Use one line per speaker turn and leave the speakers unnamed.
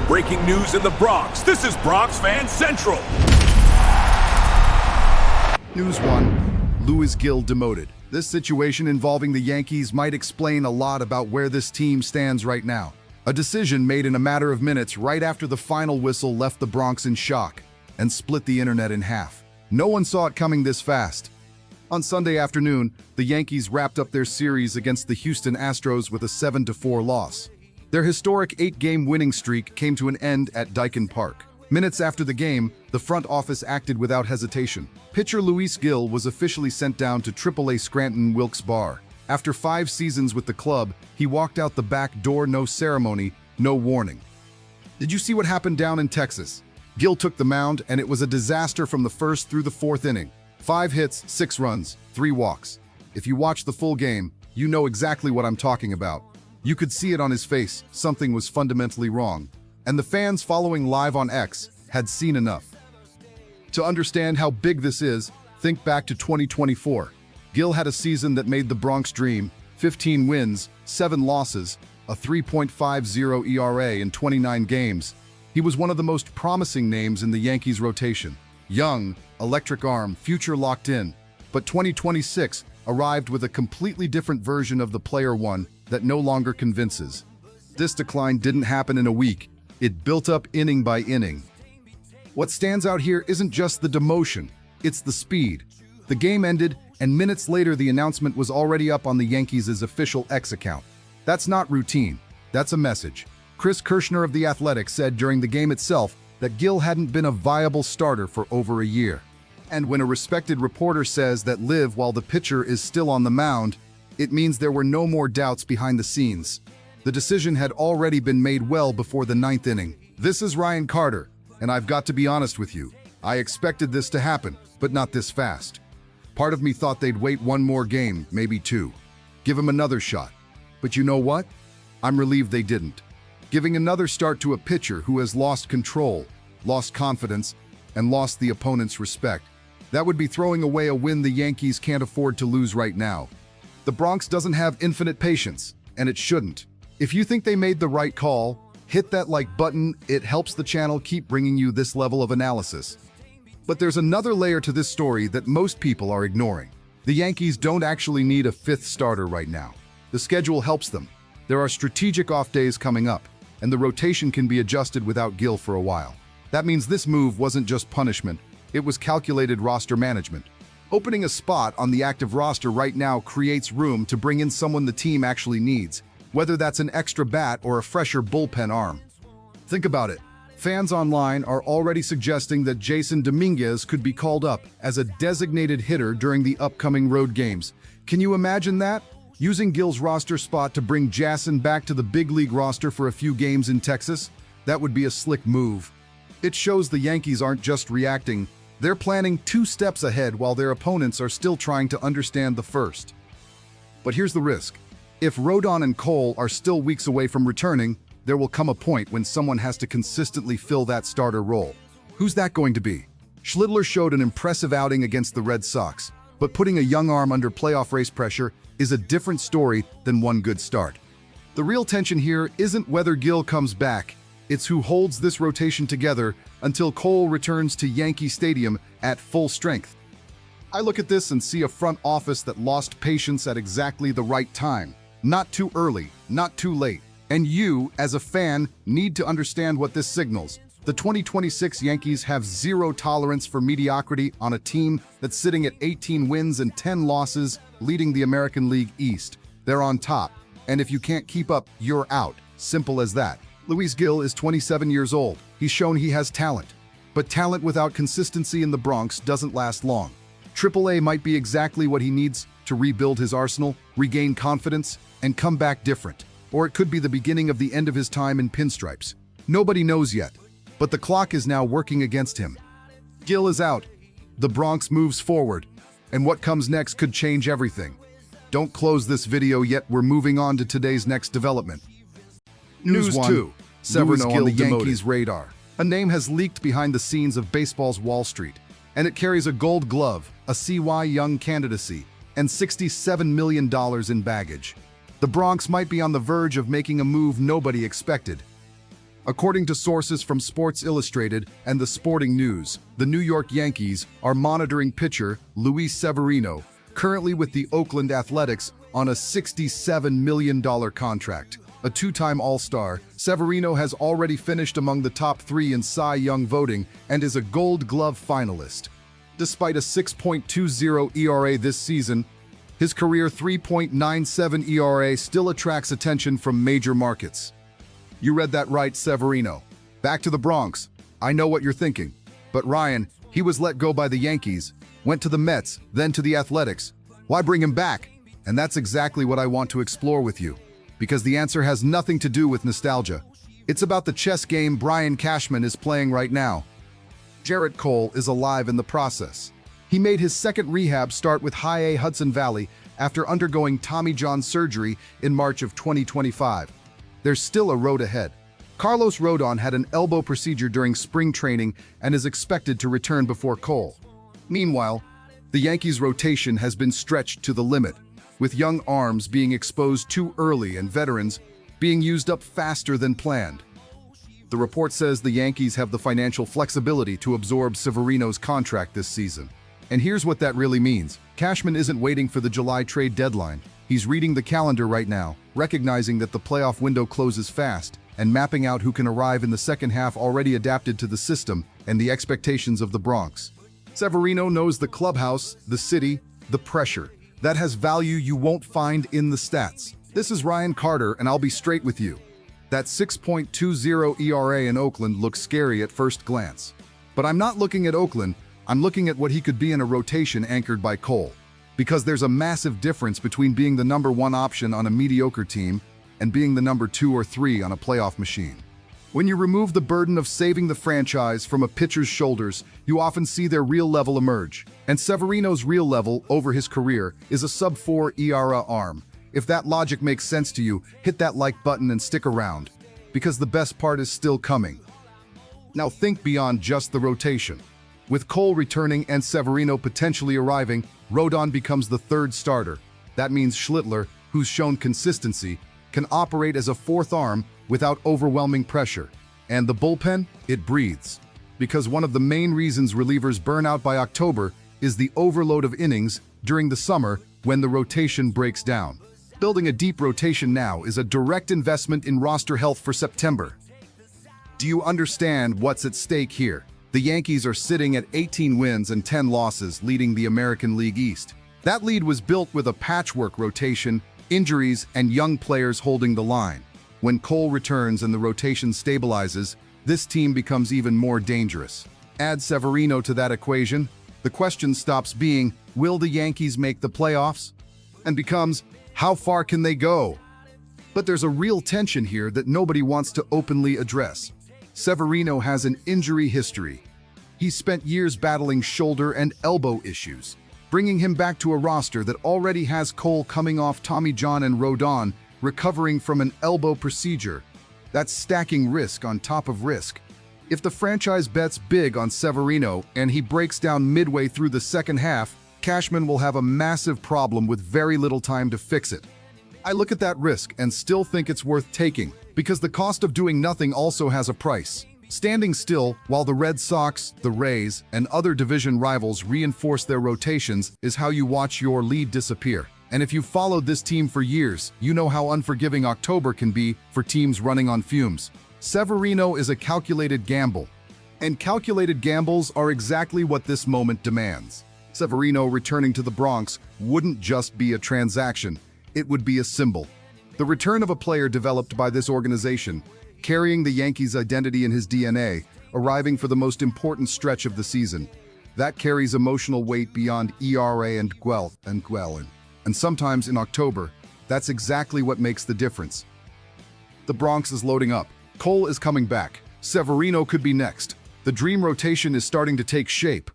Breaking news in the Bronx. This is Bronx Fan Central.
News 1. Louis Gil demoted. This situation involving the Yankees might explain a lot about where this team stands right now. A decision made in a matter of minutes right after the final whistle left the Bronx in shock and split the internet in half. No one saw it coming this fast. On Sunday afternoon, the Yankees wrapped up their series against the Houston Astros with a 7-4 loss. Their historic 8-game winning streak came to an end at Daikin Park. Minutes after the game, the front office acted without hesitation. Pitcher Louis Gil was officially sent down to AAA Scranton Wilkes-Barre. After 5 seasons with the club, he walked out the back door, no ceremony, no warning. Did you see what happened down in Texas? Gil took the mound, and it was a disaster from the first through the 4th inning. 5 hits, 6 runs, 3 walks. If you watch the full game, you know exactly what I'm talking about. You could see it on his face, something was fundamentally wrong. And the fans following live on X had seen enough. To understand how big this is, think back to 2024. Gil had a season that made the Bronx dream: 15 wins, 7 losses, a 3.50 ERA in 29 games. He was one of the most promising names in the Yankees rotation. Young, electric arm, future locked in. But 2026 arrived with a completely different version of the player one that no longer convinces. This decline didn't happen in a week. It built up inning by inning. What stands out here isn't just the demotion, it's the speed. The game ended, and minutes later the announcement was already up on the Yankees' official X account. That's not routine, that's a message. Chris Kirschner of The Athletic said during the game itself that Gil hadn't been a viable starter for over a year. And when a respected reporter says that live while the pitcher is still on the mound, it means there were no more doubts behind the scenes. The decision had already been made well before the 9th inning. This is Ryan Carter, and I've got to be honest with you. I expected this to happen, but not this fast. Part of me thought they'd wait 1 more game, maybe 2. Give him another shot. But you know what? I'm relieved they didn't. Giving another start to a pitcher who has lost control, lost confidence, and lost the opponent's respect. That would be throwing away a win the Yankees can't afford to lose right now. The Bronx doesn't have infinite patience, and it shouldn't. If you think they made the right call, hit that like button. It helps the channel keep bringing you this level of analysis. But there's another layer to this story that most people are ignoring. The Yankees don't actually need a 5th starter right now. The schedule helps them. There are strategic off days coming up, and the rotation can be adjusted without Gil for a while. That means this move wasn't just punishment, it was calculated roster management. Opening a spot on the active roster right now creates room to bring in someone the team actually needs, whether that's an extra bat or a fresher bullpen arm. Think about it. Fans online are already suggesting that Jason Dominguez could be called up as a designated hitter during the upcoming road games. Can you imagine that? Using Gil's roster spot to bring Jason back to the big league roster for a few games in Texas? That would be a slick move. It shows the Yankees aren't just reacting, they're planning 2 steps ahead while their opponents are still trying to understand the first. But here's the risk. If Rodon and Cole are still weeks away from returning, there will come a point when someone has to consistently fill that starter role. Who's that going to be? Schlittler showed an impressive outing against the Red Sox, but putting a young arm under playoff race pressure is a different story than one good start. The real tension here isn't whether Gil comes back, it's who holds this rotation together until Cole returns to Yankee Stadium at full strength. I look at this and see a front office that lost patience at exactly the right time. Not too early, not too late. And you, as a fan, need to understand what this signals. The 2026 Yankees have 0 tolerance for mediocrity on a team that's sitting at 18 wins and 10 losses, leading the American League East. They're on top, and if you can't keep up, you're out. Simple as that. Louis Gil is 27 years old. He's shown he has talent. But talent without consistency in the Bronx doesn't last long. AAA might be exactly what he needs to rebuild his arsenal, regain confidence, and come back different. Or it could be the beginning of the end of his time in pinstripes. Nobody knows yet, but the clock is now working against him. Gil is out. The Bronx moves forward, and what comes next could change everything. Don't close this video yet, we're moving on to today's next development. News 2. Severino on the Yankees' radar. A name has leaked behind the scenes of baseball's Wall Street, and it carries a gold glove, a CY Young candidacy, and $67 million in baggage. The Bronx might be on the verge of making a move nobody expected. According to sources from Sports Illustrated and The Sporting News, the New York Yankees are monitoring pitcher Luis Severino, currently with the Oakland Athletics on a $67 million contract. A two-time All-Star, Severino has already finished among the top 3 in Cy Young voting and is a Gold Glove finalist. Despite a 6.20 ERA this season, his career 3.97 ERA still attracts attention from major markets. You read that right, Severino. Back to the Bronx. I know what you're thinking. But Ryan, he was let go by the Yankees, went to the Mets, then to the Athletics. Why bring him back? And that's exactly what I want to explore with you. Because the answer has nothing to do with nostalgia. It's about the chess game Brian Cashman is playing right now. Jarrett Cole is alive in the process. He made his second rehab start with High A Hudson Valley after undergoing Tommy John surgery in March of 2025. There's still a road ahead. Carlos Rodon had an elbow procedure during spring training and is expected to return before Cole. Meanwhile, the Yankees' rotation has been stretched to the limit, with young arms being exposed too early and veterans being used up faster than planned. The report says the Yankees have the financial flexibility to absorb Severino's contract this season. And here's what that really means. Cashman isn't waiting for the July trade deadline. He's reading the calendar right now, recognizing that the playoff window closes fast, and mapping out who can arrive in the second half already adapted to the system and the expectations of the Bronx. Severino knows the clubhouse, the city, the pressure. That has value you won't find in the stats. This is Ryan Carter, and I'll be straight with you. That 6.20 ERA in Oakland looks scary at first glance. But I'm not looking at Oakland, I'm looking at what he could be in a rotation anchored by Cole. Because there's a massive difference between being the number 1 option on a mediocre team and being the number 2 or 3 on a playoff machine. When you remove the burden of saving the franchise from a pitcher's shoulders, you often see their real level emerge. And Severino's real level over his career is a sub-4 ERA arm. If that logic makes sense to you, hit that like button and stick around, because the best part is still coming. Now think beyond just the rotation. With Cole returning and Severino potentially arriving, Rodon becomes the 3rd starter. That means Schlittler, who's shown consistency, can operate as a 4th arm without overwhelming pressure. And the bullpen, it breathes. Because one of the main reasons relievers burn out by October is the overload of innings during the summer when the rotation breaks down. Building a deep rotation now is a direct investment in roster health for September. Do you understand what's at stake here? The Yankees are sitting at 18 wins and 10 losses, leading the American League East. That lead was built with a patchwork rotation, injuries, and young players holding the line. When Cole returns and the rotation stabilizes, this team becomes even more dangerous. Add Severino to that equation, the question stops being, will the Yankees make the playoffs? And becomes, how far can they go? But there's a real tension here that nobody wants to openly address. Severino has an injury history. He's spent years battling shoulder and elbow issues, bringing him back to a roster that already has Cole coming off Tommy John and Rodon recovering from an elbow procedure. That's stacking risk on top of risk. If the franchise bets big on Severino and he breaks down midway through the second half, Cashman will have a massive problem with very little time to fix it. I look at that risk and still think it's worth taking, because the cost of doing nothing also has a price. Standing still while the Red Sox, the Rays, and other division rivals reinforce their rotations is how you watch your lead disappear. And if you've followed this team for years, you know how unforgiving October can be for teams running on fumes. Severino is a calculated gamble, and calculated gambles are exactly what this moment demands. Severino returning to the Bronx wouldn't just be a transaction, it would be a symbol. The return of a player developed by this organization, carrying the Yankees' identity in his DNA, arriving for the most important stretch of the season. That carries emotional weight beyond ERA and Gwell. And sometimes in October, that's exactly what makes the difference. The Bronx is loading up. Cole is coming back. Severino could be next. The dream rotation is starting to take shape.